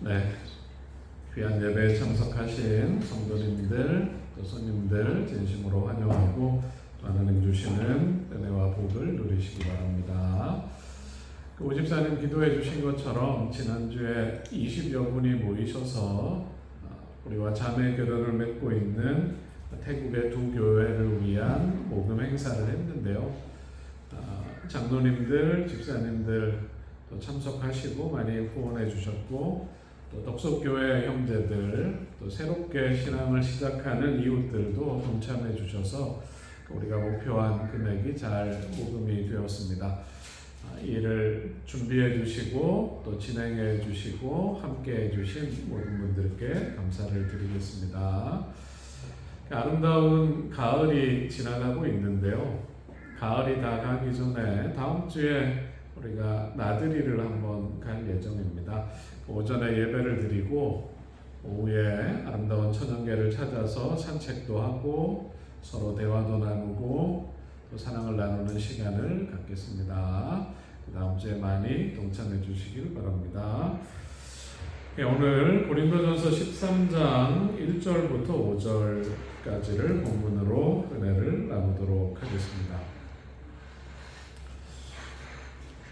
네, 귀한 예배에 참석하신 성도님들, 또 손님들 진심으로 환영하고 하나님 주시는 은혜와 복을 누리시기 바랍니다. 오집사님 기도해 주신 것처럼 지난주에 20여 분이 모이셔서 우리와 자매 결연을 맺고 있는 태국의 두 교회를 위한 모금 행사를 했는데요. 장로님들, 집사님들 또 참석하시고 많이 후원해 주셨고, 또 덕속교회 형제들, 또 새롭게 신앙을 시작하는 이웃들도 동참해 주셔서 우리가 목표한 금액이 잘 모금이 되었습니다. 이 일을 준비해 주시고 또 진행해 주시고 함께 해 주신 모든 분들께 감사를 드리겠습니다. 아름다운 가을이 지나가고 있는데요. 가을이 다 가기 전에 다음 주에 우리가 나들이를 한번 갈 예정입니다. 오전에 예배를 드리고 오후에 아름다운 천연계를 찾아서 산책도 하고 서로 대화도 나누고 또 사랑을 나누는 시간을 갖겠습니다. 다음 주에 많이 동참해 주시길 바랍니다. 오늘 고린도전서 13장 1절부터 5절까지를 본문으로 은혜를 나누도록 하겠습니다.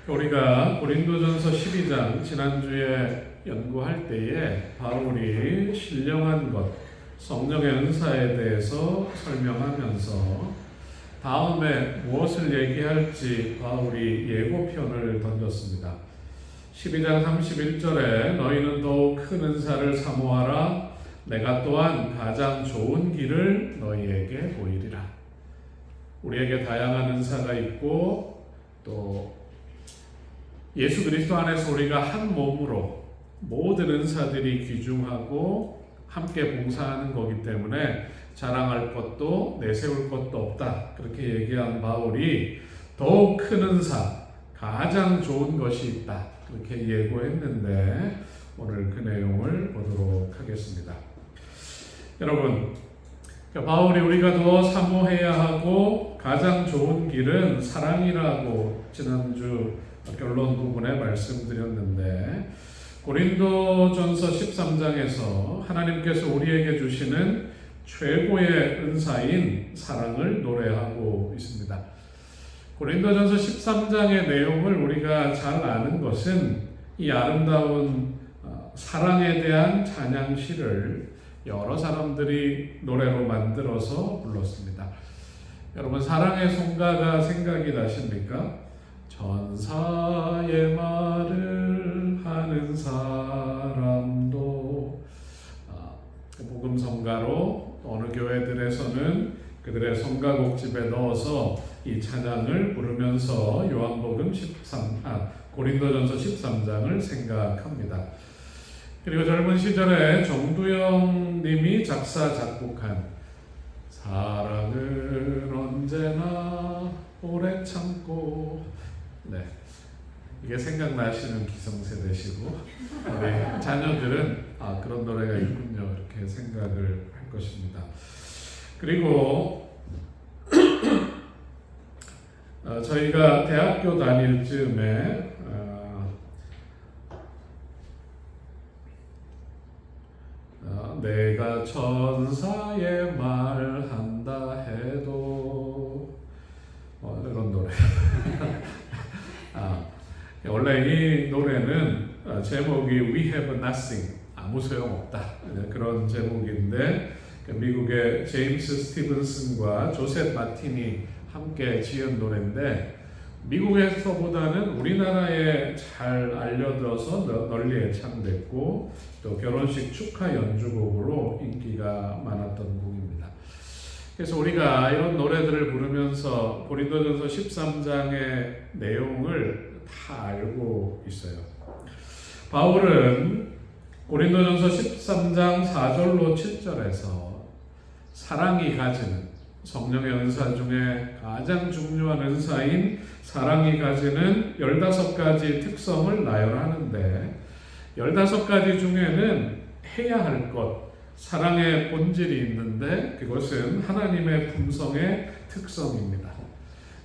우리가 고린도전서 12장 지난주에 연구할 때에 바울이 신령한 것, 성령의 은사에 대해서 설명하면서 다음에 무엇을 얘기할지 바울이 예고편을 던졌습니다. 12장 31절에 너희는 더욱 큰 은사를 사모하라. 내가 또한 가장 좋은 길을 너희에게 보이리라. 우리에게 다양한 은사가 있고 또 예수 그리스도 안에서 우리가 한 몸으로 모든 은사들이 귀중하고 함께 봉사하는 거기 때문에 자랑할 것도 내세울 것도 없다. 그렇게 얘기한 바울이 더욱 큰 은사, 가장 좋은 것이 있다. 그렇게 예고했는데 오늘 그 내용을 보도록 하겠습니다. 여러분, 바울이 우리가 더 사모해야 하고 가장 좋은 길은 사랑이라고 지난주 결론 부분에 말씀드렸는데, 고린도전서 13장에서 하나님께서 우리에게 주시는 최고의 은사인 사랑을 노래하고 있습니다. 고린도전서 13장의 내용을 우리가 잘 아는 것은 이 아름다운 사랑에 대한 찬양시를 여러 사람들이 노래로 만들어서 불렀습니다. 여러분, 사랑의 송가가 생각이 나십니까? 천사의 말을 하는 사람도 복음성가로 어느 교회들에서는 그들의 성가곡집에 넣어서 이 찬양을 부르면서 고린도전서 13장을 생각합니다. 그리고 젊은 시절에 정두영 님이 작사 작곡한 사랑은 언제나 오래 참고, 네, 이게 생각나시는 기성세대시고 우리 자녀들은 그런 노래가 있군요 이렇게 생각을 할 것입니다. 그리고 저희가 대학교 다닐 즈음에 내가 천사의 말을 한다 해도 이런 노래 원래 이 노래는 제목이 We Have Nothing, 아무 소용없다, 그런 제목인데 미국의 제임스 스티븐슨과 조셉 마틴이 함께 지은 노래인데 미국에서보다는 우리나라에 잘 알려져서 널리 애창됐고 또 결혼식 축하 연주곡으로 인기가 많았던 곡입니다. 그래서 우리가 이런 노래들을 부르면서 고린도전서 13장의 내용을 다 알고 있어요. 바울은 고린도전서 13장 4절로 7절에서 사랑이 가지는 성령의 은사 중에 가장 중요한 은사인 사랑이 가지는 15가지 특성을 나열하는데 15가지 중에는 해야 할 것, 사랑의 본질이 있는데 그것은 하나님의 품성의 특성입니다.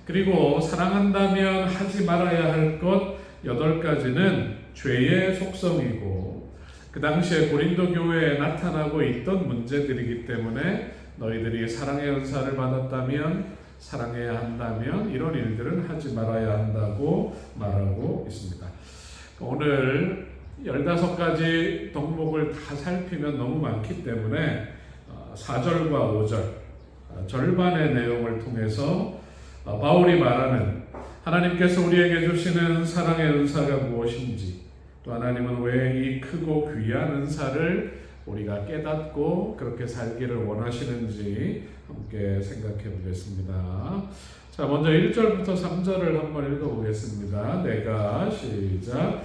그리고 사랑한다면 하지 말아야 할 것 8가지는 죄의 속성이고 그 당시에 고린도 교회에 나타나고 있던 문제들이기 때문에 너희들이 사랑의 은사를 받았다면, 사랑해야 한다면 이런 일들은 하지 말아야 한다고 말하고 있습니다. 오늘 15가지 덕목을 다 살피면 너무 많기 때문에 4절과 5절 절반의 내용을 통해서 바울이 말하는 하나님께서 우리에게 주시는 사랑의 은사가 무엇인지, 또 하나님은 왜 이 크고 귀한 은사를 우리가 깨닫고 그렇게 살기를 원하시는지 함께 생각해 보겠습니다. 자, 먼저 1절부터 3절을 한번 읽어보겠습니다. 시작.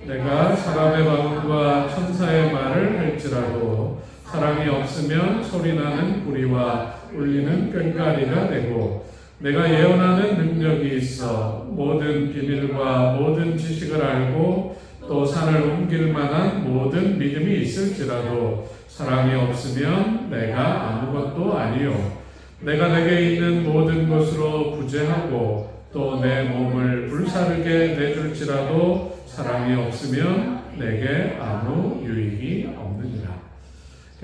내가 사람의 마음과 천사의 말을 할지라도 사랑이 없으면 소리나는 구리와 울리는 꽹과리가 되고, 내가 예언하는 능력이 있어 모든 비밀과 모든 지식을 알고 또 산을 옮길 만한 모든 믿음이 있을지라도 사랑이 없으면 내가 아무것도 아니요, 내가 내게 있는 모든 것으로 구제하고 또 내 몸을 불사르게 내줄지라도 사랑이 없으면 내게 아무 유익이 없느니라.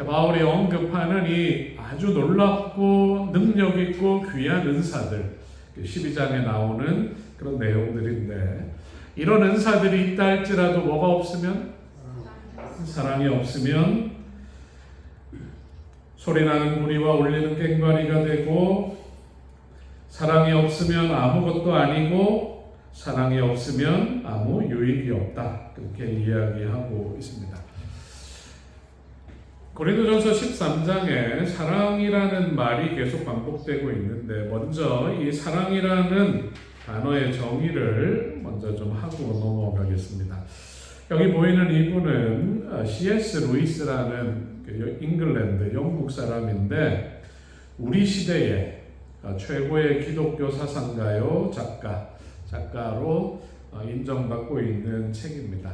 바울이 언급하는 이 아주 놀랍고 능력 있고 귀한 은사들, 12장에 나오는 그런 내용들인데, 이런 은사들이 있다 할지라도 뭐가 없으면? 사랑이 없으면 소리나는 구리와 울리는 꽹과리가 되고, 사랑이 없으면 아무것도 아니고, 사랑이 없으면 아무 유익이 없다, 그렇게 이야기하고 있습니다. 고린도전서 13장에 사랑이라는 말이 계속 반복되고 있는데, 먼저 이 사랑이라는 단어의 정의를 먼저 좀 하고 넘어가겠습니다. 여기 보이는 이분은 C.S. 루이스라는 잉글랜드 영국 사람인데, 우리 시대의 최고의 기독교 사상가요 작가로 인정받고 있는 책입니다.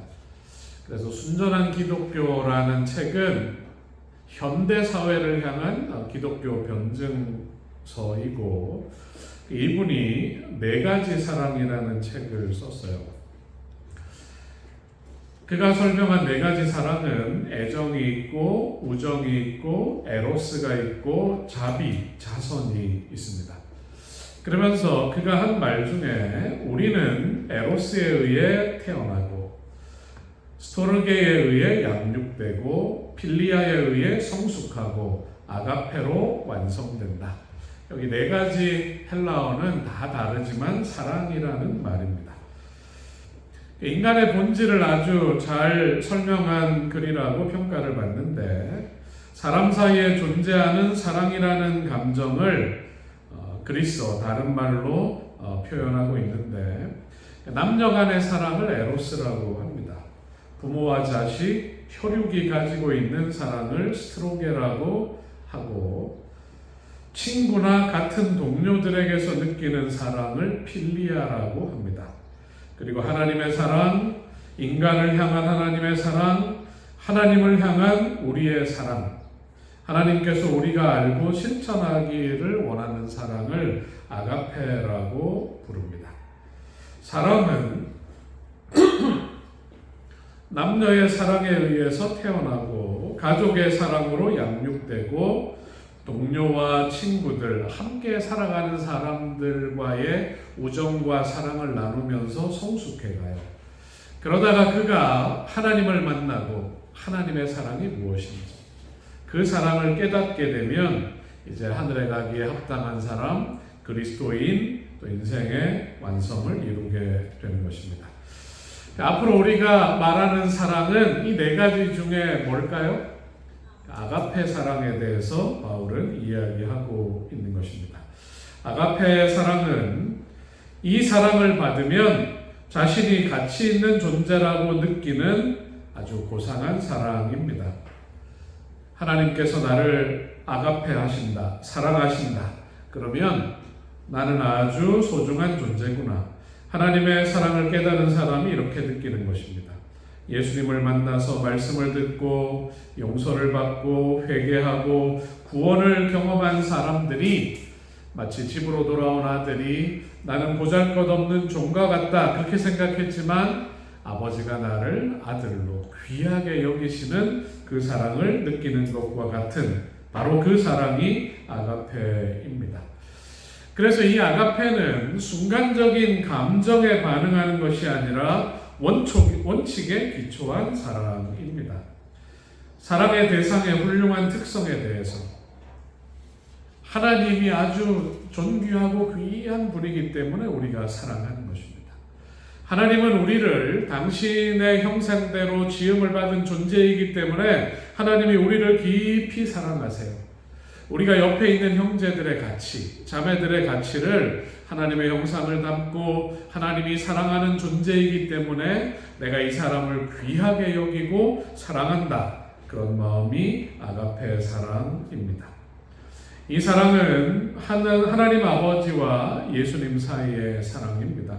그래서 순전한 기독교라는 책은 현대 사회를 향한 기독교 변증서이고, 이분이 4가지 사랑이라는 책을 썼어요. 그가 설명한 4가지 사랑은 애정이 있고, 우정이 있고, 에로스가 있고, 자선이 있습니다. 그러면서 그가 한 말 중에 우리는 에로스에 의해 태어나고, 스토르게에 의해 양육되고, 필리아에 의해 성숙하고, 아가페로 완성된다. 여기 4가지 헬라어는 다 다르지만 사랑이라는 말입니다. 인간의 본질을 아주 잘 설명한 글이라고 평가를 받는데, 사람 사이에 존재하는 사랑이라는 감정을 그리스어 다른 말로 표현하고 있는데, 남녀 간의 사랑을 에로스라고 합니다. 부모와 자식, 혈육이 가지고 있는 사랑을 스트로게라고 하고, 친구나 같은 동료들에게서 느끼는 사랑을 필리아라고 합니다. 그리고 하나님의 사랑, 인간을 향한 하나님의 사랑, 하나님을 향한 우리의 사랑, 하나님께서 우리가 알고 실천하기를 원하는 사랑을 아가페라고 부릅니다. 사람은 남녀의 사랑에 의해서 태어나고, 가족의 사랑으로 양육되고, 동료와 친구들, 함께 살아가는 사람들과의 우정과 사랑을 나누면서 성숙해가요. 그러다가 그가 하나님을 만나고 하나님의 사랑이 무엇인지, 그 사랑을 깨닫게 되면 이제 하늘에 가기에 합당한 사람, 그리스도인, 또 인생의 완성을 이루게 되는 것입니다. 앞으로 우리가 말하는 사랑은 이 4가지 중에 뭘까요? 아가페 사랑에 대해서 바울은 이야기하고 있는 것입니다. 아가페 사랑은 이 사랑을 받으면 자신이 가치 있는 존재라고 느끼는 아주 고상한 사랑입니다. 하나님께서 나를 아가페 하신다, 사랑하신다. 그러면 나는 아주 소중한 존재구나. 하나님의 사랑을 깨달은 사람이 이렇게 느끼는 것입니다. 예수님을 만나서 말씀을 듣고 용서를 받고 회개하고 구원을 경험한 사람들이 마치 집으로 돌아온 아들이 나는 보잘것없는 종과 같다 그렇게 생각했지만, 아버지가 나를 아들로 귀하게 여기시는 그 사랑을 느끼는 것과 같은 바로 그 사랑이 아가페입니다. 그래서 이 아가페는 순간적인 감정에 반응하는 것이 아니라 원칙에 기초한 사랑입니다. 사랑의 대상의 훌륭한 특성에 대해서 하나님이 아주 존귀하고 귀한 분이기 때문에 우리가 사랑하는 것입니다. 하나님은 우리를 당신의 형상대로 지음을 받은 존재이기 때문에 하나님이 우리를 깊이 사랑하세요. 우리가 옆에 있는 형제들의 가치, 자매들의 가치를 하나님의 형상을 담고 하나님이 사랑하는 존재이기 때문에 내가 이 사람을 귀하게 여기고 사랑한다. 그런 마음이 아가페 사랑입니다. 이 사랑은 하나님 아버지와 예수님 사이의 사랑입니다.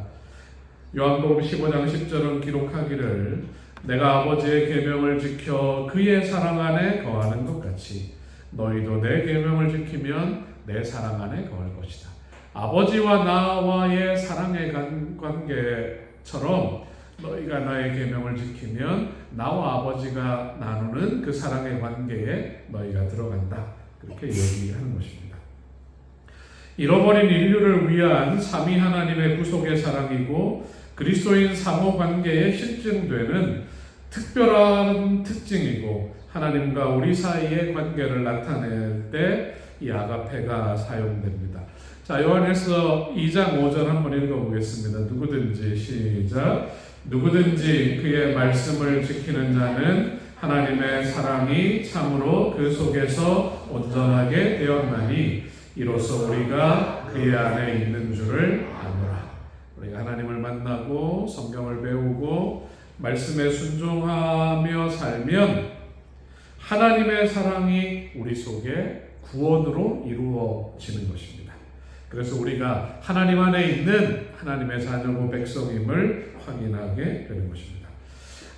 요한복음 15장 10절은 기록하기를 내가 아버지의 계명을 지켜 그의 사랑 안에 거하는 것 같이 너희도 내 계명을 지키면 내 사랑 안에 거할 것이다. 아버지와 나와의 사랑의 관계처럼 너희가 나의 계명을 지키면 나와 아버지가 나누는 그 사랑의 관계에 너희가 들어간다. 그렇게 얘기하는 것입니다. 잃어버린 인류를 위한 삼위 하나님의 구속의 사랑이고 그리스도인 상호 관계에 실증되는 특별한 특징이고 하나님과 우리 사이의 관계를 나타낼 때 이 아가페가 사용됩니다. 자, 요한에서 2장 5절 한번 읽어보겠습니다. 누구든지 시작. 누구든지 그의 말씀을 지키는 자는 하나님의 사랑이 참으로 그 속에서 온전하게 되었나니 이로써 우리가 그의 안에 있는 줄을 아노라. 우리가 하나님을 만나고 성경을 배우고 말씀에 순종하며 살면 하나님의 사랑이 우리 속에 구원으로 이루어지는 것입니다. 그래서 우리가 하나님 안에 있는 하나님의 자녀고 백성임을 확인하게 되는 것입니다.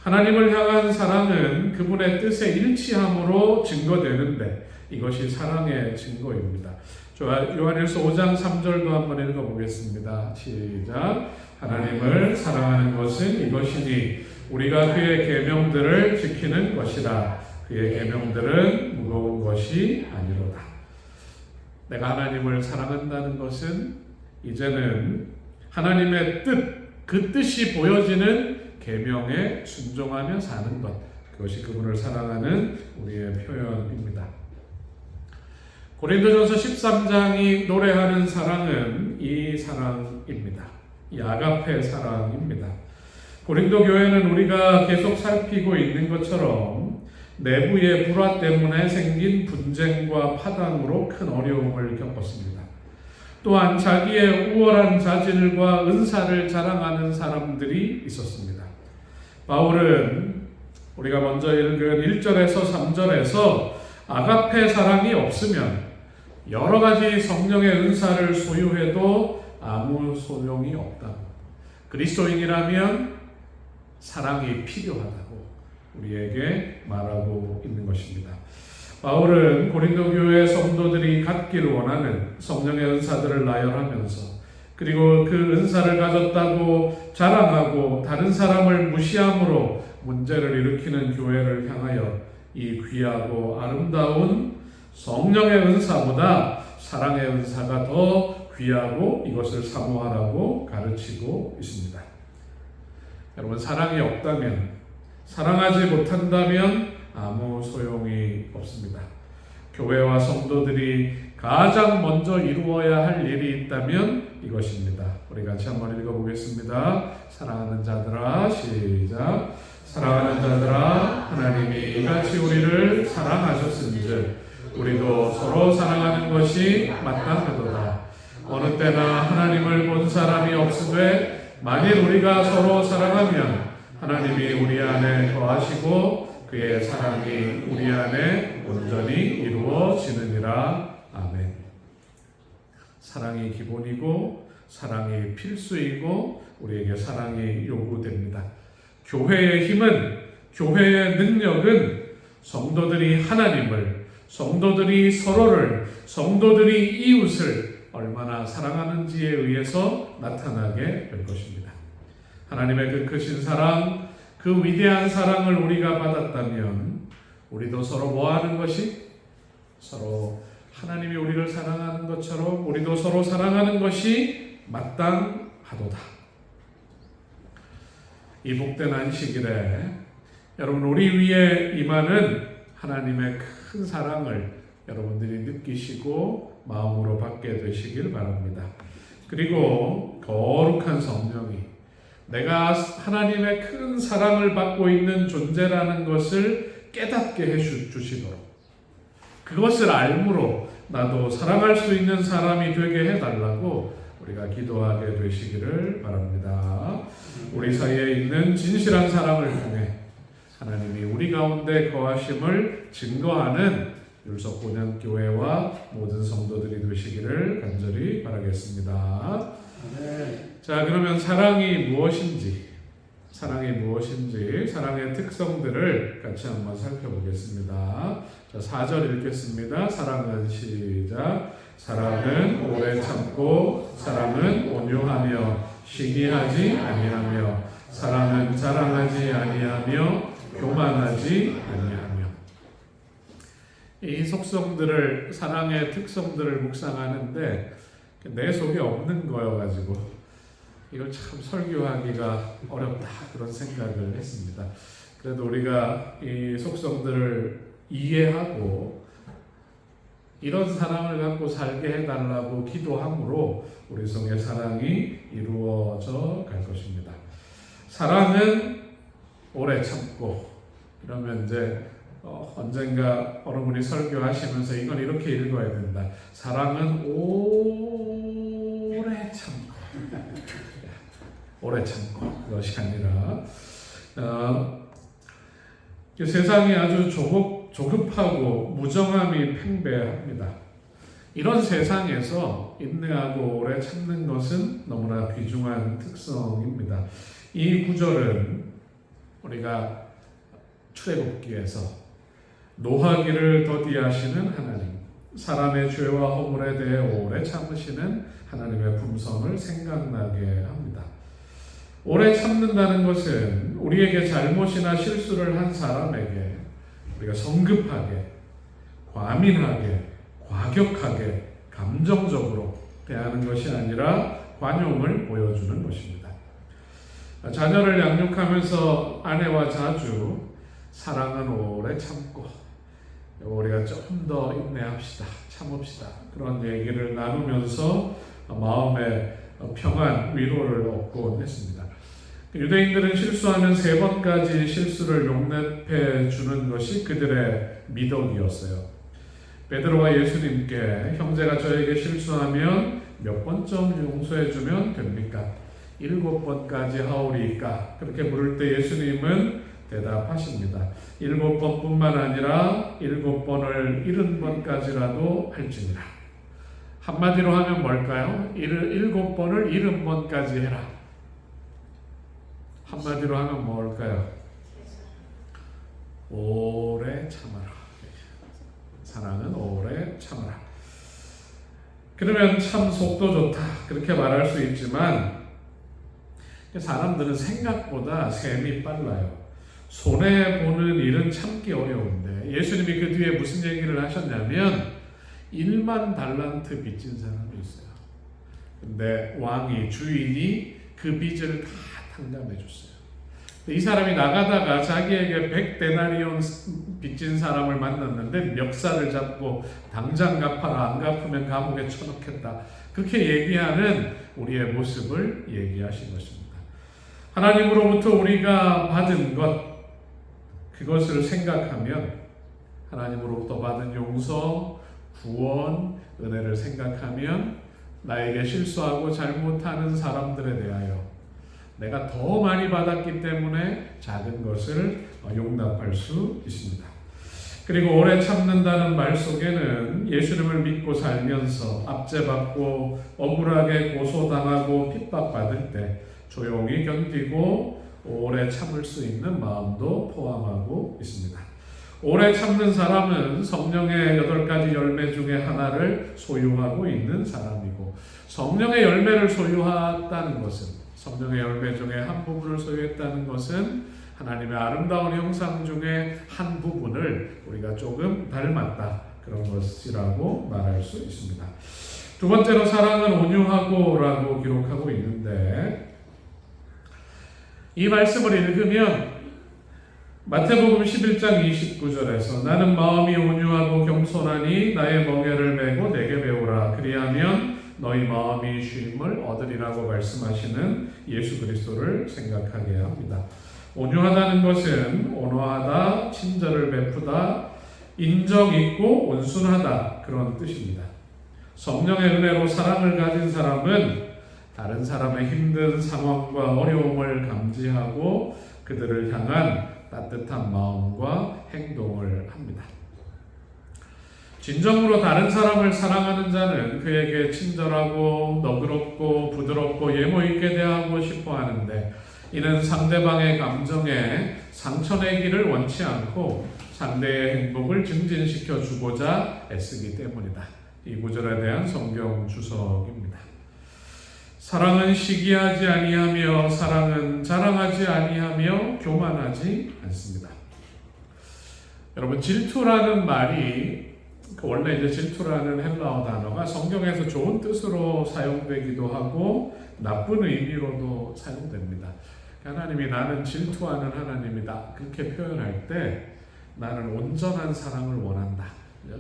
하나님을 향한 사랑은 그분의 뜻에 일치함으로 증거되는데 이것이 사랑의 증거입니다. 요한일서 5장 3절도 한번 읽어보겠습니다. 시작. 하나님을 사랑하는 것은 이것이니 우리가 그의 계명들을 지키는 것이라. 그의 계명들은 무거운 것이 아니로다. 내가 하나님을 사랑한다는 것은 이제는 하나님의 그 뜻이 보여지는 계명에 순종하며 사는 것. 그것이 그분을 사랑하는 우리의 표현입니다. 고린도전서 13장이 노래하는 사랑은 이 사랑입니다. 이 아가페 사랑입니다. 고린도 교회는 우리가 계속 살피고 있는 것처럼 내부의 불화 때문에 생긴 분쟁과 파당으로 큰 어려움을 겪었습니다. 또한 자기의 우월한 자질과 은사를 자랑하는 사람들이 있었습니다. 바울은 우리가 먼저 읽은 1절에서 3절에서 아가페 사랑이 없으면 여러 가지 성령의 은사를 소유해도 아무 소용이 없다고, 그리스도인이라면 사랑이 필요하다고 우리에게 말하고 있는 것입니다. 바울은 고린도 교회 성도들이 갖기를 원하는 성령의 은사들을 나열하면서 그리고 그 은사를 가졌다고 자랑하고 다른 사람을 무시함으로 문제를 일으키는 교회를 향하여 이 귀하고 아름다운 성령의 은사보다 사랑의 은사가 더 귀하고 이것을 사모하라고 가르치고 있습니다. 여러분, 사랑이 없다면, 사랑하지 못한다면 아무 소용이 없습니다. 교회와 성도들이 가장 먼저 이루어야 할 일이 있다면 이것입니다. 우리 같이 한번 읽어보겠습니다. 사랑하는 자들아, 시작. 사랑하는 자들아, 하나님이 이같이 우리를 사랑하셨은즉 우리도 서로 사랑하는 것이 마땅하도다. 어느 때나 하나님을 본 사람이 없으되 만일 우리가 서로 사랑하면 하나님이 우리 안에 거하시고 그의 사랑이 우리 안에 온전히 이루어지느니라. 아멘. 사랑이 기본이고 사랑이 필수이고 우리에게 사랑이 요구됩니다. 교회의 힘은, 교회의 능력은 성도들이 하나님을, 성도들이 서로를, 성도들이 이웃을 얼마나 사랑하는지에 의해서 나타나게 될 것입니다. 하나님의 그 크신 사랑, 그 위대한 사랑을 우리가 받았다면 우리도 서로 뭐하는 것이? 서로 하나님이 우리를 사랑하는 것처럼 우리도 서로 사랑하는 것이 마땅하도다. 이 복된 안식일에 여러분 우리 위에 임하는 하나님의 큰 사랑을 여러분들이 느끼시고 마음으로 받게 되시길 바랍니다. 그리고 거룩한 성령이 내가 하나님의 큰 사랑을 받고 있는 존재라는 것을 깨닫게 해주시도록, 그것을 알므로 나도 사랑할 수 있는 사람이 되게 해달라고 우리가 기도하게 되시기를 바랍니다. 우리 사이에 있는 진실한 사랑을 통해 하나님이 우리 가운데 거하심을 증거하는 율석본연교회와 모든 성도들이 되시기를 간절히 바라겠습니다. 자, 그러면 사랑이 무엇인지, 사랑의 특성들을 같이 한번 살펴보겠습니다. 자, 4절 읽겠습니다. 사랑은 시작. 사랑은 오래 참고, 사랑은 온유하며, 시기하지 아니하며, 사랑은 자랑하지 아니하며, 교만하지 아니하며. 이 속성들을, 사랑의 특성들을 묵상하는데 내 속에 없는 거여가지고 이걸 참 설교하기가 어렵다, 그런 생각을 했습니다. 그래도 우리가 이 속성들을 이해하고 이런 사랑을 갖고 살게 해달라고 기도함으로 우리 속에 사랑이 이루어져 갈 것입니다. 사랑은 오래 참고, 이러면 이제 언젠가 어느 분이 설교하시면서 이건 이렇게 읽어야 된다. 사랑은 오래 참고. 오래 참고. 그것이 아니라 세상이 아주 조급하고 무정함이 팽배합니다. 이런 세상에서 인내하고 오래 참는 것은 너무나 귀중한 특성입니다. 이 구절은 우리가 출애굽기에서 노하기를 더디하시는 하나님, 사람의 죄와 허물에 대해 오래 참으시는 하나님의 품성을 생각나게 합니다. 오래 참는다는 것은 우리에게 잘못이나 실수를 한 사람에게 우리가 성급하게, 과민하게, 과격하게, 감정적으로 대하는 것이 아니라 관용을 보여주는 것입니다. 자녀를 양육하면서 아내와 자주 사랑은 오래 참고 우리가 조금 더 인내합시다, 참읍시다, 그런 얘기를 나누면서 마음의 평안, 위로를 얻곤 했습니다. 유대인들은 실수하면 3번까지 실수를 용납해 주는 것이 그들의 미덕이었어요. 베드로가 예수님께 형제가 저에게 실수하면 몇 번쯤 용서해 주면 됩니까? 7번까지 하오리이까? 그렇게 물을 때 예수님은 대답하십니다. 7번뿐만 아니라 7번을 70번까지라도 할지니라. 한마디로 하면 뭘까요? 7번을 70번까지 해라. 한마디로 하면 뭘까요? 오래 참아라. 사랑은 오래 참아라. 그러면 참 속도 좋다, 그렇게 말할 수 있지만 사람들은 생각보다 셈이 빨라요. 손해보는 일은 참기 어려운데 예수님이 그 뒤에 무슨 얘기를 하셨냐면 1만 달란트 빚진 사람이 있어요. 근데 왕이, 주인이 그 빚을 다 탕감해 줬어요. 이 사람이 나가다가 자기에게 100데나리온 빚진 사람을 만났는데 멱살을 잡고 당장 갚아라, 안 갚으면 감옥에 쳐넣겠다, 그렇게 얘기하는 우리의 모습을 얘기하신 것입니다. 하나님으로부터 우리가 받은 것, 그것을 생각하면 하나님으로부터 받은 용서, 구원, 은혜를 생각하면 나에게 실수하고 잘못하는 사람들에 대하여 내가 더 많이 받았기 때문에 작은 것을 용납할 수 있습니다. 그리고 오래 참는다는 말 속에는 예수님을 믿고 살면서 압제받고 억울하게 고소당하고 핍박받을 때 조용히 견디고 오래 참을 수 있는 마음도 포함하고 있습니다. 오래 참는 사람은 성령의 8가지 열매 중에 하나를 소유하고 있는 사람이고, 성령의 열매를 소유했다는 것은, 성령의 열매 중에 한 부분을 소유했다는 것은 하나님의 아름다운 형상 중에 한 부분을 우리가 조금 닮았다, 그런 것이라고 말할 수 있습니다. 두 번째로 사랑은 온유하고 라고 기록하고 있는데, 이 말씀을 읽으면 마태복음 11장 29절에서 나는 마음이 온유하고 겸손하니 나의 멍에를 메고 내게 배우라 그리하면 너희 마음이 쉼을 얻으리라고 말씀하시는 예수 그리스도를 생각하게 합니다. 온유하다는 것은 온화하다, 친절을 베푸다, 인정 있고 온순하다, 그런 뜻입니다. 성령의 은혜로 사랑을 가진 사람은 다른 사람의 힘든 상황과 어려움을 감지하고 그들을 향한 따뜻한 마음과 행동을 합니다. 진정으로 다른 사람을 사랑하는 자는 그에게 친절하고 너그럽고 부드럽고 예모 있게 대하고 싶어 하는데, 이는 상대방의 감정에 상처내기를 원치 않고 상대의 행복을 증진시켜 주고자 애쓰기 때문이다. 이 구절에 대한 성경 주석입니다. 사랑은 시기하지 아니하며 사랑은 자랑하지 아니하며 교만하지 않습니다. 여러분, 질투라는 말이 원래 이제 질투라는 헬라어 단어가 성경에서 좋은 뜻으로 사용되기도 하고 나쁜 의미로도 사용됩니다. 하나님이 나는 질투하는 하나님이다, 그렇게 표현할 때 나는 온전한 사랑을 원한다,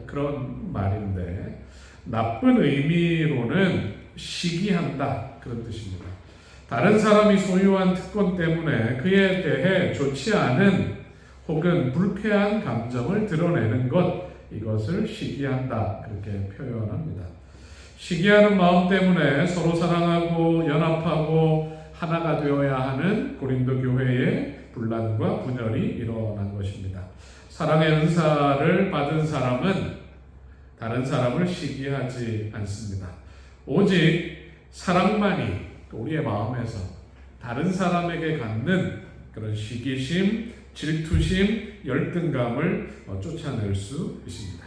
그런 말인데, 나쁜 의미로는 시기한다, 그런 뜻입니다. 다른 사람이 소유한 특권 때문에 그에 대해 좋지 않은 혹은 불쾌한 감정을 드러내는 것, 이것을 시기한다, 그렇게 표현합니다. 시기하는 마음 때문에 서로 사랑하고 연합하고 하나가 되어야 하는 고린도 교회의 분란과 분열이 일어난 것입니다. 사랑의 은사를 받은 사람은 다른 사람을 시기하지 않습니다. 오직 사랑만이 우리의 마음에서 다른 사람에게 갖는 그런 시기심, 질투심, 열등감을 쫓아낼 수 있습니다.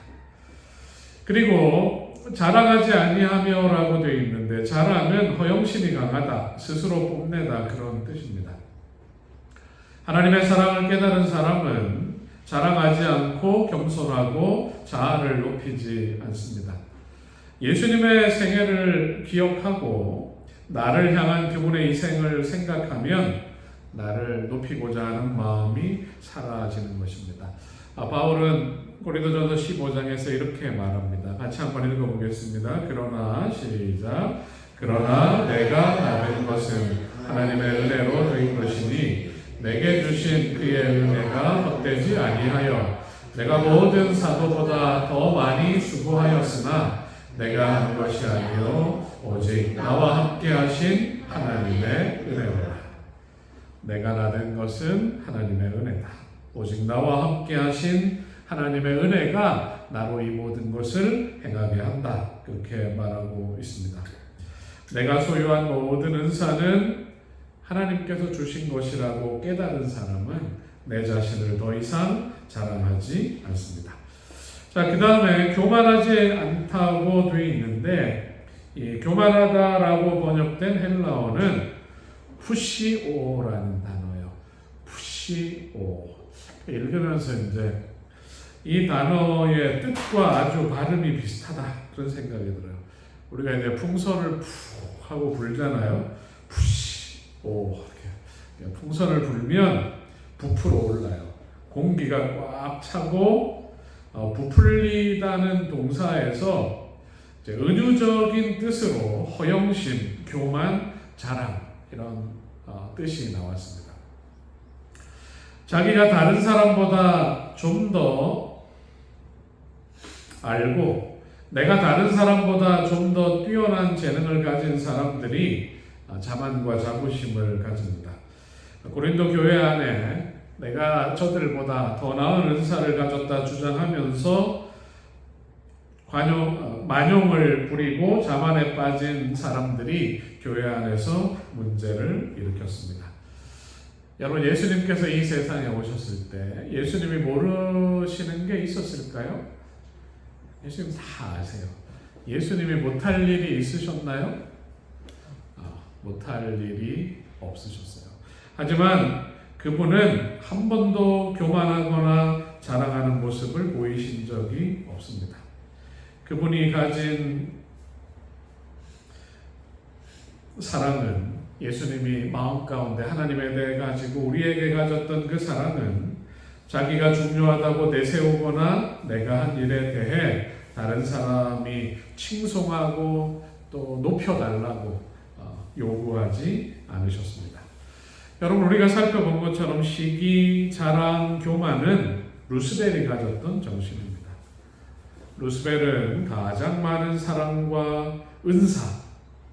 그리고 자랑하지 아니하며라고 되어 있는데, 자랑은 허영심이 강하다, 스스로 뽐내다, 그런 뜻입니다. 하나님의 사랑을 깨달은 사람은 자랑하지 않고 겸손하고 자아를 높이지 않습니다. 예수님의 생애를 기억하고 나를 향한 그분의 희생을 생각하면 나를 높이고자 하는 마음이 사라지는 것입니다. 바울은 고린도전서 15장에서 이렇게 말합니다. 같이 한번 읽어보겠습니다. 그러나 시작. 그러나 내가 나된 것은 하나님의 은혜로 된 것이니 내게 주신 그의 은혜가 헛되지 아니하여 내가 모든 사도보다 더 많이 수고하였으나 내가 한 것이 아니요 오직 나와 함께 하신 하나님의 은혜로라. 내가 나된 것은 하나님의 은혜다. 오직 나와 함께 하신 하나님의 은혜가 나로 이 모든 것을 행하게 한다, 그렇게 말하고 있습니다. 내가 소유한 모든 은사는 하나님께서 주신 것이라고 깨달은 사람은 내 자신을 더 이상 자랑하지 않습니다. 자, 그 다음에 교만하지 않다고 되어 있는데, 이 교만하다라고 번역된 헬라어는 푸시오라는 단어예요. 푸시오. 읽으면서 이제 이 단어의 뜻과 아주 발음이 비슷하다, 그런 생각이 들어요. 우리가 이제 풍선을 푹 하고 불잖아요. 푸시오. 이렇게 풍선을 불면 부풀어 올라요. 공기가 꽉 차고 부풀리다는 동사에서 이제 은유적인 뜻으로 허영심, 교만, 자랑, 이런 뜻이 나왔습니다. 자기가 다른 사람보다 좀 더 알고 내가 다른 사람보다 좀 더 뛰어난 재능을 가진 사람들이 자만과 자부심을 가집니다. 고린도 교회 안에 내가 저들보다 더 나은 은사를 가졌다 주장하면서 만용을 부리고 자만에 빠진 사람들이 교회 안에서 문제를 일으켰습니다. 여러분, 예수님께서 이 세상에 오셨을 때 예수님이 모르시는 게 있었을까요? 예수님 다 아세요. 예수님이 못할 일이 있으셨나요? 못할 일이 없으셨어요. 하지만 그분은 한 번도 교만하거나 자랑하는 모습을 보이신 적이 없습니다. 그분이 가진 사랑은, 예수님이 마음 가운데 하나님에 대해 가지고 우리에게 가졌던 그 사랑은 자기가 중요하다고 내세우거나 내가 한 일에 대해 다른 사람이 칭송하고 또 높여달라고 요구하지 않으셨습니다. 여러분, 우리가 살펴본 것처럼 시기, 자랑, 교만은 루스벨이 가졌던 정신입니다. 루스벨은 가장 많은 사랑과 은사,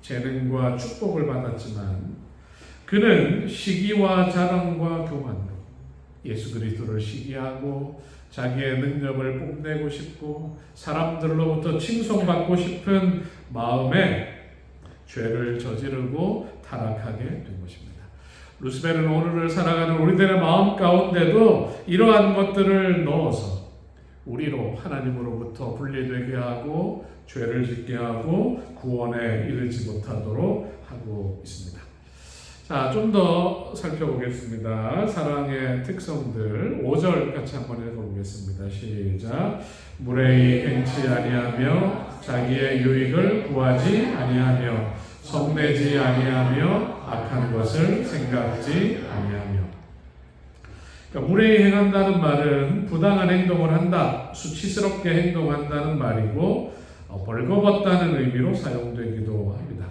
재능과 축복을 받았지만 그는 시기와 자랑과 교만으로 예수 그리스도를 시기하고 자기의 능력을 뽐내고 싶고 사람들로부터 칭송받고 싶은 마음에 죄를 저지르고 타락하게 된 것입니다. 루스벨은 오늘을 살아가는 우리들의 마음 가운데도 이러한 것들을 넣어서 우리로 하나님으로부터 분리되게 하고 죄를 짓게 하고 구원에 이르지 못하도록 하고 있습니다. 자, 좀 더 살펴보겠습니다. 사랑의 특성들 5절 같이 한번 읽어보겠습니다. 시작. 무례히 행치 아니하며 자기의 유익을 구하지 아니하며 성내지 아니하며 악한 것을 생각지 아니하며. 그러니까 무례히 행한다는 말은 부당한 행동을 한다, 수치스럽게 행동한다는 말이고 벌거벗다는 의미로 사용되기도 합니다.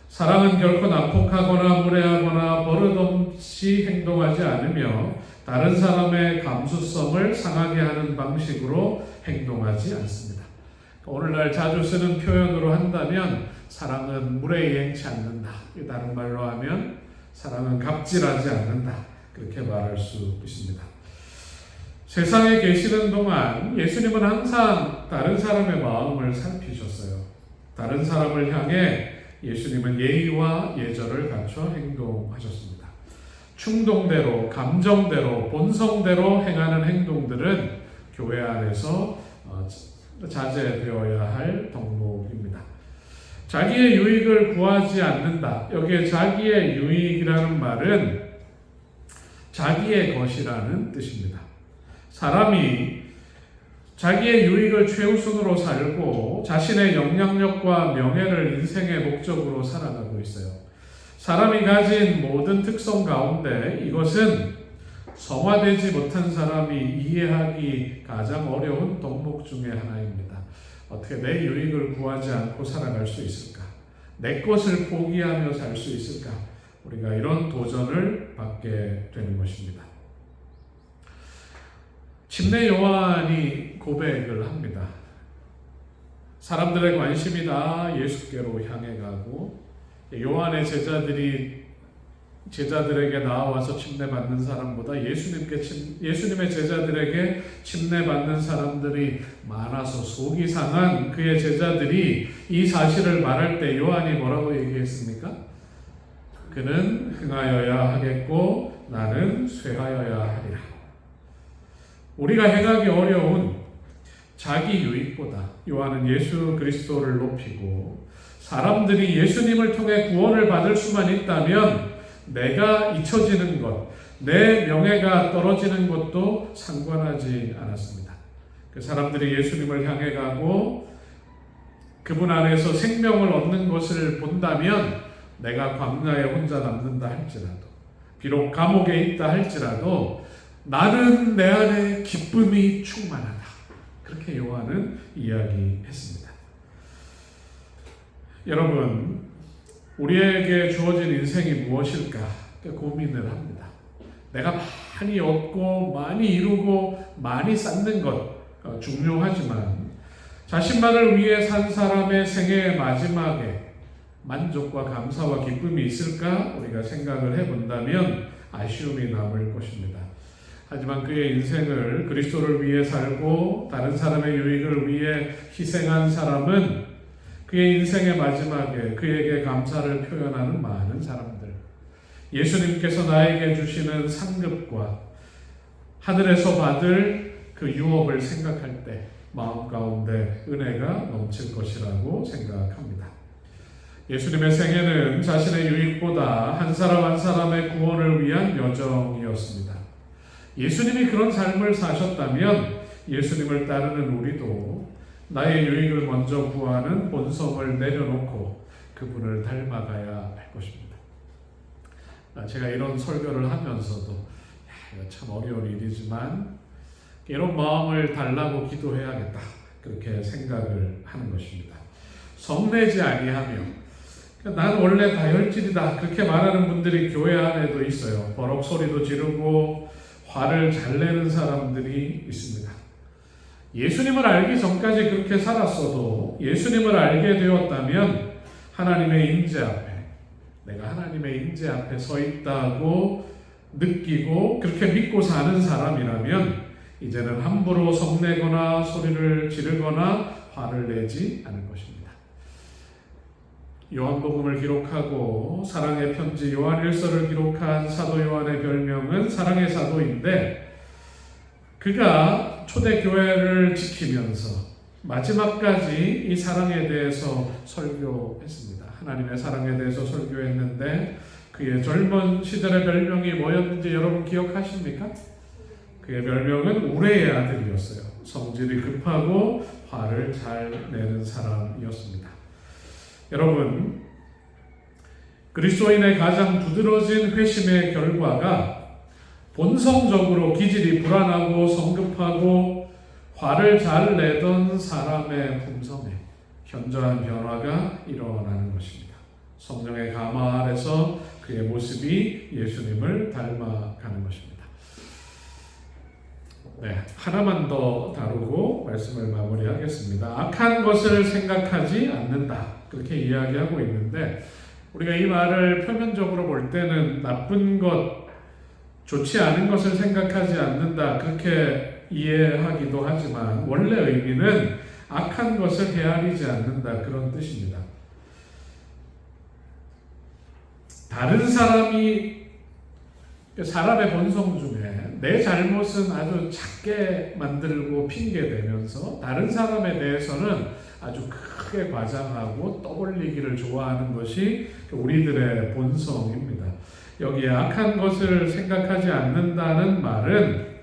사랑은 결코 난폭하거나 무례하거나 버릇없이 행동하지 않으며 다른 사람의 감수성을 상하게 하는 방식으로 행동하지 않습니다. 오늘날 자주 쓰는 표현으로 한다면 사랑은 무례히 행치 않는다. 다른 말로 하면 사랑은 갑질하지 않는다. 그렇게 말할 수 있습니다. 세상에 계시는 동안 예수님은 항상 다른 사람의 마음을 살피셨어요. 다른 사람을 향해 예수님은 예의와 예절을 갖춰 행동하셨습니다. 충동대로, 감정대로, 본성대로 행하는 행동들은 교회 안에서 자제되어야 할 덕목입니다. 자기의 유익을 구하지 않는다. 여기에 자기의 유익이라는 말은 자기의 것이라는 뜻입니다. 사람이 자기의 유익을 최우선으로 살고 자신의 영향력과 명예를 인생의 목적으로 살아가고 있어요. 사람이 가진 모든 특성 가운데 이것은 성화되지 못한 사람이 이해하기 가장 어려운 덕목 중에 하나입니다. 어떻게 내 유익을 구하지 않고 살아갈 수 있을까? 내 것을 포기하며 살 수 있을까? 우리가 이런 도전을 받게 되는 것입니다. 침례 요한이 고백을 합니다. 사람들의 관심이 다 예수께로 향해 가고 요한의 제자들에게 나와서 침례받는 사람보다 예수님의 제자들에게 침례받는 사람들이 많아서 속이 상한 그의 제자들이 이 사실을 말할 때 요한이 뭐라고 얘기했습니까? 그는 흥하여야 하겠고 나는 쇠하여야 하리라. 우리가 행하기 어려운 자기 유익보다 요한은 예수 그리스도를 높이고 사람들이 예수님을 통해 구원을 받을 수만 있다면 내가 잊혀지는 것, 내 명예가 떨어지는 것도 상관하지 않았습니다. 그 사람들이 예수님을 향해 가고 그분 안에서 생명을 얻는 것을 본다면 내가 광야에 혼자 남는다 할지라도 비록 감옥에 있다 할지라도 나는 내 안에 기쁨이 충만하다. 그렇게 요한은 이야기했습니다. 여러분, 우리에게 주어진 인생이 무엇일까 고민을 합니다. 내가 많이 얻고 많이 이루고 많이 쌓는 것 중요하지만 자신만을 위해 산 사람의 생애의 마지막에 만족과 감사와 기쁨이 있을까 우리가 생각을 해본다면 아쉬움이 남을 것입니다. 하지만 그의 인생을 그리스도를 위해 살고 다른 사람의 유익을 위해 희생한 사람은 그의 인생의 마지막에 그에게 감사를 표현하는 많은 사람들, 예수님께서 나에게 주시는 상급과 하늘에서 받을 그 유업을 생각할 때 마음 가운데 은혜가 넘칠 것이라고 생각합니다. 예수님의 생애는 자신의 유익보다 한 사람 한 사람의 구원을 위한 여정이었습니다. 예수님이 그런 삶을 사셨다면 예수님을 따르는 우리도 나의 유익을 먼저 구하는 본성을 내려놓고 그분을 닮아가야 할 것입니다. 제가 이런 설교를 하면서도 참 어려운 일이지만 이런 마음을 달라고 기도해야겠다, 그렇게 생각을 하는 것입니다. 성내지 아니하며, 난 원래 다혈질이다, 그렇게 말하는 분들이 교회 안에도 있어요. 버럭 소리도 지르고 화를 잘 내는 사람들이 있습니다. 예수님을 알기 전까지 그렇게 살았어도 예수님을 알게 되었다면 하나님의 임재 앞에, 내가 하나님의 임재 앞에 서 있다고 느끼고 그렇게 믿고 사는 사람이라면 이제는 함부로 성내거나 소리를 지르거나 화를 내지 않을 것입니다. 요한복음을 기록하고 사랑의 편지 요한일서를 기록한 사도 요한의 별명은 사랑의 사도인데, 그가 초대교회를 지키면서 마지막까지 이 사랑에 대해서 설교했습니다. 하나님의 사랑에 대해서 설교했는데 그의 젊은 시절의 별명이 뭐였는지 여러분 기억하십니까? 그의 별명은 우레의 아들이었어요. 성질이 급하고 화를 잘 내는 사람이었습니다. 여러분, 그리스도인의 가장 두드러진 회심의 결과가 본성적으로 기질이 불안하고 성급하고 화를 잘 내던 사람의 품성에 현저한 변화가 일어나는 것입니다. 성령의 감화 아래서 그의 모습이 예수님을 닮아가는 것입니다. 하나만 더 다루고 말씀을 마무리하겠습니다. 악한 것을 생각하지 않는다, 그렇게 이야기하고 있는데, 우리가 이 말을 표면적으로 볼 때는 나쁜 것, 좋지 않은 것을 생각하지 않는다, 그렇게 이해하기도 하지만 원래 의미는 악한 것을 헤아리지 않는다, 그런 뜻입니다. 다른 사람의 본성 중에 내 잘못은 아주 작게 만들고 핑계대면서 다른 사람에 대해서는 아주 크게 과장하고 떠벌리기를 좋아하는 것이 우리들의 본성입니다. 여기에 악한 것을 생각하지 않는다는 말은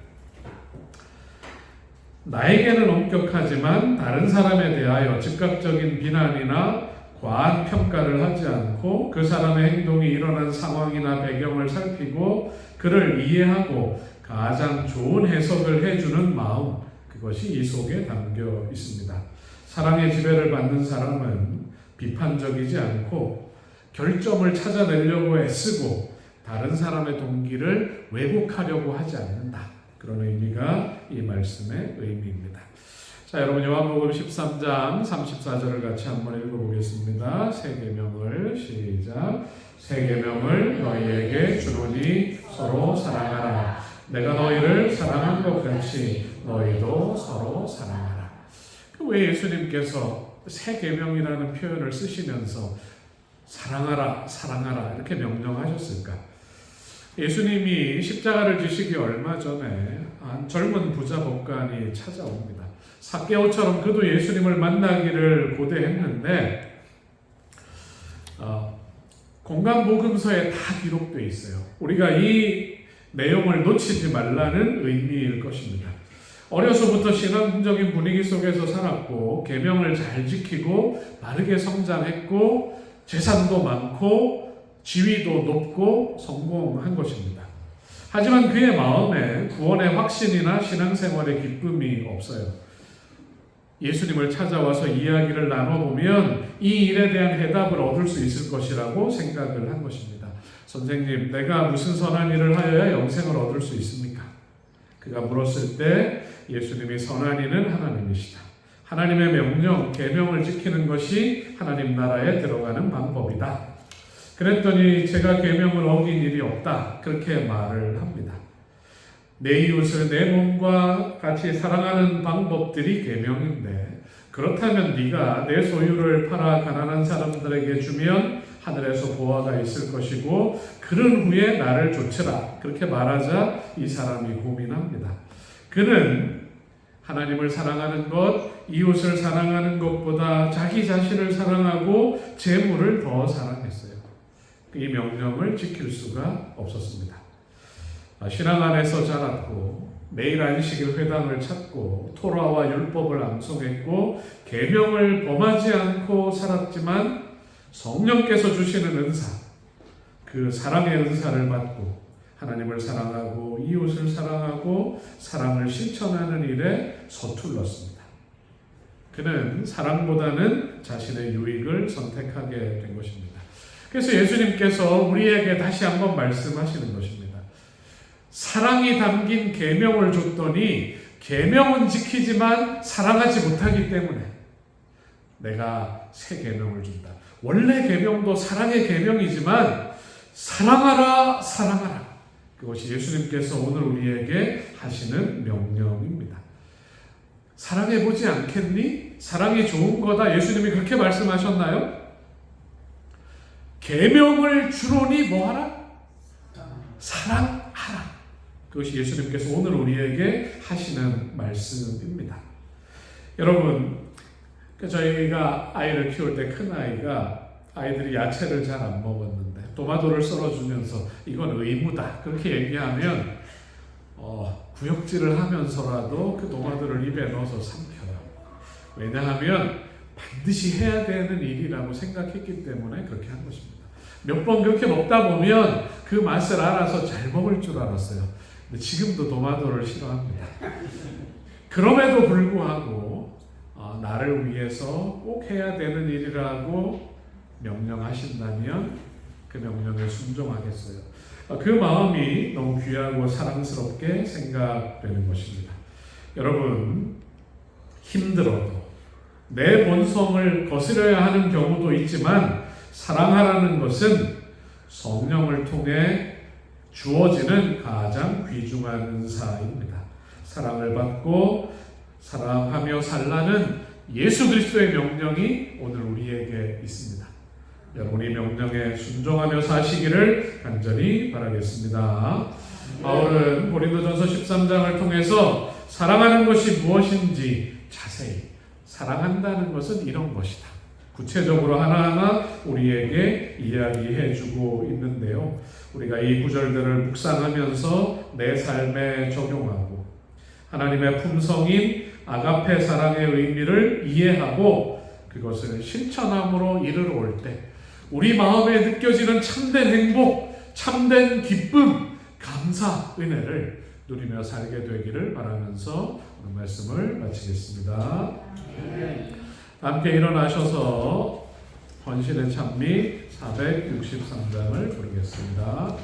나에게는 엄격하지만 다른 사람에 대하여 즉각적인 비난이나 과한 평가를 하지 않고 그 사람의 행동이 일어난 상황이나 배경을 살피고 그를 이해하고 가장 좋은 해석을 해주는 마음, 그것이 이 속에 담겨 있습니다. 사랑의 지배를 받는 사람은 비판적이지 않고 결점을 찾아내려고 애쓰고 다른 사람의 동기를 왜곡하려고 하지 않는다, 그런 의미가 이 말씀의 의미입니다. 자, 여러분 요한복음 13장 34절을 같이 한번 읽어보겠습니다. 새 계명을 시작. 새 계명을 너희에게 주노니 서로 사랑하라. 내가 너희를 사랑한 것 같이 너희도 서로 사랑하라. 왜 예수님께서 새 계명이라는 표현을 쓰시면서 사랑하라, 사랑하라 이렇게 명령하셨을까? 예수님이 십자가를 지시기 얼마 전에 한 젊은 부자 법관이 찾아옵니다. 삭개오처럼 그도 예수님을 만나기를 고대했는데 공간복음서에 다 기록되어 있어요. 우리가 이 내용을 놓치지 말라는 의미일 것입니다. 어려서부터 신앙적인 분위기 속에서 살았고 계명을 잘 지키고 바르게 성장했고 재산도 많고 지위도 높고 성공한 것입니다. 하지만 그의 마음에 구원의 확신이나 신앙생활의 기쁨이 없어요. 예수님을 찾아와서 이야기를 나눠보면 이 일에 대한 해답을 얻을 수 있을 것이라고 생각을 한 것입니다. 선생님, 내가 무슨 선한 일을 하여야 영생을 얻을 수 있습니까? 그가 물었을 때 예수님이 선한 이는 하나님이시다. 하나님의 명령, 계명을 지키는 것이 하나님 나라에 들어가는 방법이다. 그랬더니 제가 계명을 어긴 일이 없다, 그렇게 말을 합니다. 내 이웃을 내 몸과 같이 사랑하는 방법들이 계명인데, 그렇다면 네가 내 소유를 팔아 가난한 사람들에게 주면 하늘에서 보화가 있을 것이고 그런 후에 나를 좇으라. 그렇게 말하자 이 사람이 고민합니다. 그는 하나님을 사랑하는 것, 이웃을 사랑하는 것보다 자기 자신을 사랑하고 재물을 더 사랑했어요. 이 명령을 지킬 수가 없었습니다. 신앙 안에서 자랐고 매일 안식일 회당을 찾고 토라와 율법을 암송했고 계명을 범하지 않고 살았지만 성령께서 주시는 은사, 그 사랑의 은사를 받고 하나님을 사랑하고 이웃을 사랑하고 사랑을 실천하는 일에 서툴렀습니다. 그는 사랑보다는 자신의 유익을 선택하게 된 것입니다. 그래서 예수님께서 우리에게 다시 한번 말씀하시는 것입니다. 사랑이 담긴 계명을 줬더니 계명은 지키지만 사랑하지 못하기 때문에 내가 새 계명을 준다. 원래 계명도 사랑의 계명이지만 사랑하라, 사랑하라. 그것이 예수님께서 오늘 우리에게 하시는 명령입니다. 사랑해보지 않겠니? 사랑이 좋은 거다. 예수님이 그렇게 말씀하셨나요? 계명을 주로니 뭐하라? 사랑하라. 그것이 예수님께서 오늘 우리에게 하시는 말씀입니다. 여러분, 저희가 아이를 키울 때 큰아이가 아이들이 야채를 잘 안 먹었는데 토마토를 썰어주면서 이건 의무다 그렇게 얘기하면 구역질을 하면서라도 그 토마토를 입에 넣어서 삼켜요. 왜냐하면 반드시 해야 되는 일이라고 생각했기 때문에 그렇게 한 것입니다. 몇 번 그렇게 먹다 보면 그 맛을 알아서 잘 먹을 줄 알았어요. 근데 지금도 토마토를 싫어합니다. 그럼에도 불구하고 나를 위해서 꼭 해야 되는 일이라고 명령하신다면 그 명령에 순종하겠어요. 그 마음이 너무 귀하고 사랑스럽게 생각되는 것입니다. 여러분, 힘들어도 내 본성을 거스려야 하는 경우도 있지만 사랑하라는 것은 성령을 통해 주어지는 가장 귀중한 은사입니다. 사랑을 받고 사랑하며 살라는 예수 그리스도의 명령이 오늘 우리에게 있습니다. 여러분이 명령에 순종하며 사시기를 간절히 바라겠습니다. 바울은 고린도전서 13장을 통해서 사랑하는 것이 무엇인지 자세히, 사랑한다는 것은 이런 것이다, 구체적으로 하나하나 우리에게 이야기해주고 있는데요. 우리가 이 구절들을 묵상하면서 내 삶에 적용하고 하나님의 품성인 아가페 사랑의 의미를 이해하고 그것을 실천함으로 이르러 올 때 우리 마음에 느껴지는 참된 행복, 참된 기쁨, 감사, 은혜를 누리며 살게 되기를 바라면서 오늘 말씀을 마치겠습니다. 함께 일어나셔서 헌신의 찬미 463장을 부르겠습니다.